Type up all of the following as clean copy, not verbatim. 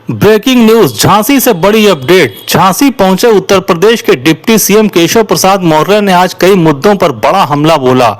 Breaking news Jhansi से बड़ी update. Jhansi पहुंचे उत्तर प्रदेश के डिप्टी सीएम केशव प्रसाद मौर्य ने आज कई मुद्दों पर बड़ा हमला बोला।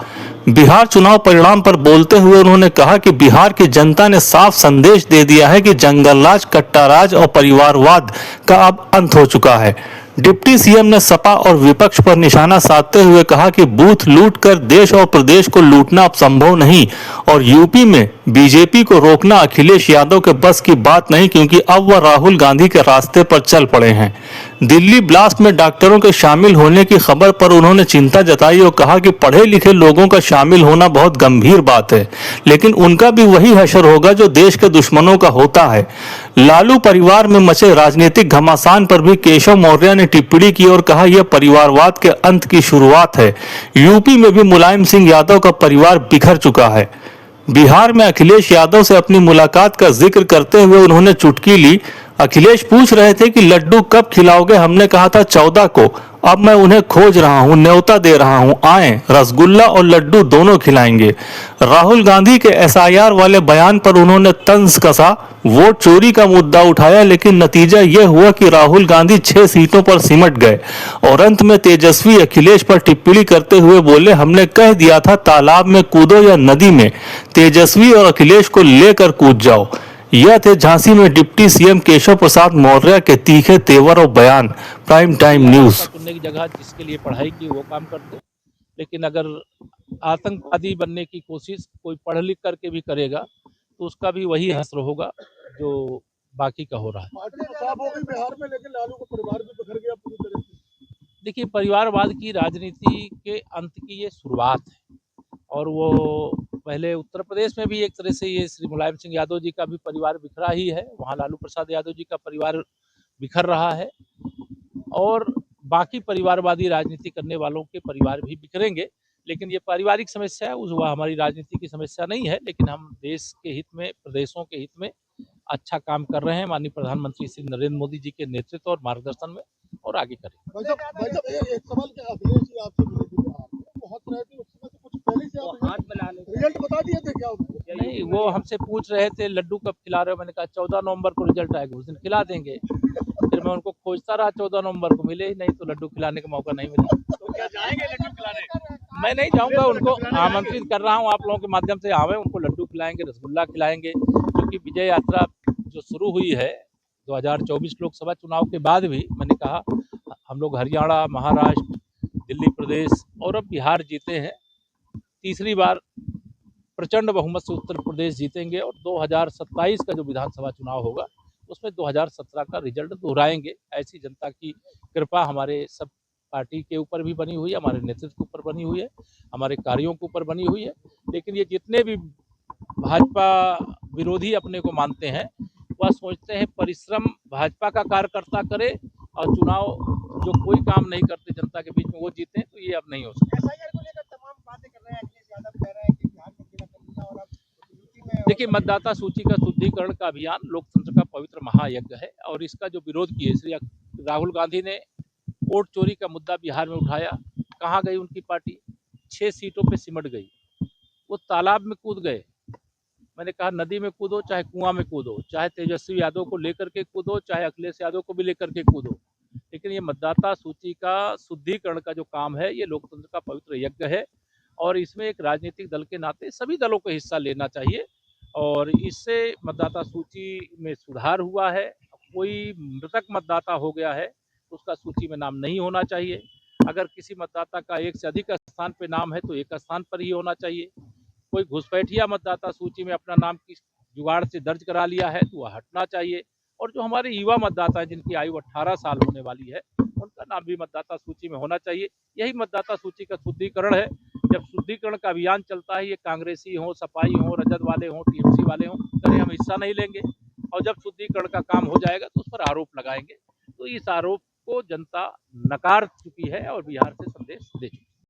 बिहार चुनाव परिणाम पर बोलते हुए उन्होंने कहा कि बिहार की जनता ने साफ संदेश दे दिया है कि जंगलराज, कट्टाराज और परिवारवाद का अब अंत हो चुका है। डिप्टी सीएम ने सपा और विपक्ष पर निशाना साधते हुए कहा कि बूथ लूट कर देश और प्रदेश को लूटना अब संभव नहीं और यूपी में बीजेपी को रोकना अखिलेश यादव के बस की बात नहीं, क्योंकि अब वह राहुल गांधी के रास्ते पर चल पड़े हैं। दिल्ली ब्लास्ट में डॉक्टरों के शामिल होने की खबर पर उन्होंने चिंता जताई और कहा कि पढ़े लिखे लोगों का शामिल होना बहुत गंभीर बात है, लेकिन उनका भी वही हशर होगा जो देश के दुश्मनों का होता है। लालू परिवार में मचे राजनीतिक घमासान पर भी केशव मौर्य ने टिप्पणी की और कहा यह परिवारवाद के अंत की शुरुआत है। यूपी में भी मुलायम सिंह यादव का परिवार बिखर चुका है। बिहार में अखिलेश यादव से अपनी मुलाकात का जिक्र करते हुए उन्होंने चुटकी ली। अखिलेश पूछ रहे थे कि लड्डू कब खिलाओगे, हमने कहा था 14 को, अब मैं उन्हें खोज रहा हूं, न्योता दे रहा हूं, आएं, रसगुल्ला और लड्डू दोनों खिलाएंगे। राहुल गांधी के एसआईआर वाले बयान पर उन्होंने तंज कसा। वोट चोरी का मुद्दा उठाया, लेकिन नतीजा यह हुआ कि राहुल गांधी 6 सीटों पर सिमट गए और अंत में तेजस्वी अखिलेश पर टिप्पणी करते हुए बोले, हमने कह दिया था तालाब में कूदो या नदी में, तेजस्वी और अखिलेश को लेकर कूद जाओ। यह थे झांसी में डिप्टी सीएम केशव प्रसाद मौर्य के तीखे तेवर और बयान। Prime time news. चुनने की जगह जिसके लिए पढ़ाई की वो काम करते, लेकिन अगर आतंकवादी बनने की कोशिश कोई पढ़ लिख करके भी करेगा तो उसका भी वही हश्र होगा जो बाकी का हो रहा है। बिहार में, लेकिन लालू का परिवार भी बिखर गया पूरी तरह से। देखिए, परिवारवाद की राजनीति के अंत की ये शुरुआत है और वो पहले उत्तर प्रदेश में भी एक तरह से ये श्री मुलायम सिंह यादव जी का भी परिवार बिखरा ही है, वहाँ लालू प्रसाद यादव जी का परिवार बिखर रहा है और बाकी परिवारवादी राजनीति करने वालों के परिवार भी बिखरेंगे। लेकिन ये पारिवारिक समस्या है, वह हमारी राजनीति की समस्या नहीं है, लेकिन हम देश के हित में, प्रदेशों के हित में अच्छा काम कर रहे हैं माननीय प्रधानमंत्री श्री नरेंद्र मोदी जी के नेतृत्व और मार्गदर्शन में, और आगे करेंगे। एक सवाल क्या, अखिलेश जी आपसे मिले थे बिहार में, बहुत रहे थे उस समय से, कुछ पहले से आप हाथ मिला रिजल्ट बता दिए थे क्या? नहीं, वो हमसे पूछ रहे थे लड्डू कब खिला रहे हो, मैंने कहा 14 नवंबर को रिजल्ट आएगा, उस दिन खिला देंगे। फिर मैं उनको खोजता रहा, 14 नवंबर को मिले ही नहीं, तो लड्डू खिलाने का मौका नहीं मिला। तो क्या जाएंगे लड्डू खिलाने? मैं नहीं जाऊंगा, उनको आमंत्रित कर रहा हूं, आप लोगों के माध्यम से आवे, उनको लड्डू खिलाएंगे, रसगुल्ला खिलाएंगे, क्योंकि विजय यात्रा जो शुरू हुई है 2024 लोकसभा चुनाव के बाद भी, मैंने कहा हम लोग हरियाणा, महाराष्ट्र, दिल्ली प्रदेश और अब बिहार जीते हैं, तीसरी बार प्रचंड बहुमत से उत्तर प्रदेश जीतेंगे और 2027 का जो विधानसभा चुनाव होगा उसमें 2017 का रिजल्ट दोहराएंगे। ऐसी जनता की कृपा हमारे सब पार्टी के ऊपर भी बनी हुई है, हमारे नेतृत्व के ऊपर बनी हुई है, हमारे कार्यों के ऊपर बनी हुई है। लेकिन ये जितने भी भाजपा विरोधी अपने को मानते हैं, वह सोचते हैं परिश्रम भाजपा का कार्यकर्ता करे और चुनाव जो कोई काम नहीं करते जनता के बीच में वो जीते, तो ये अब नहीं हो सकता। देखिए, मतदाता सूची का शुद्धिकरण का अभियान लोकतंत्र का पवित्र महायज्ञ है और इसका जो विरोध किए श्री राहुल गांधी ने, वोट चोरी का मुद्दा बिहार में उठाया, कहाँ गई उनकी पार्टी? 6 सीटों पे सिमट गई, वो तालाब में कूद गए। मैंने कहा नदी में कूदो, चाहे कुआं में कूदो, चाहे तेजस्वी यादव को लेकर के कूदो, चाहे अखिलेश यादव को भी लेकर के कूदो, लेकिन ये मतदाता सूची का शुद्धिकरण का जो काम है ये लोकतंत्र का पवित्र यज्ञ है और इसमें एक राजनीतिक दल के नाते सभी दलों को हिस्सा लेना चाहिए और इससे मतदाता सूची में सुधार हुआ है। कोई मृतक मतदाता हो गया है तो उसका सूची में नाम नहीं होना चाहिए। अगर किसी मतदाता का एक से अधिक स्थान पे नाम है तो एक स्थान पर ही होना चाहिए। कोई घुसपैठिया मतदाता सूची में अपना नाम किस जुगाड़ से दर्ज करा लिया है तो वह हटना चाहिए और जो हमारे युवा मतदाता हैं जिनकी आयु 18 साल होने वाली है उनका नाम भी मतदाता सूची में होना चाहिए। यही मतदाता सूची का शुद्धिकरण है। जब शुद्धिकरण का अभियान चलता है, ये कांग्रेसी हो, सपाई हो, रजत वाले हो, टीएमसी वाले हो, कहीं हम हिस्सा नहीं लेंगे और जब शुद्धिकरण का काम हो जाएगा तो उस पर आरोप लगाएंगे। तो इस आरोप को जनता नकार चुकी है और बिहार से संदेश दे चुकी है।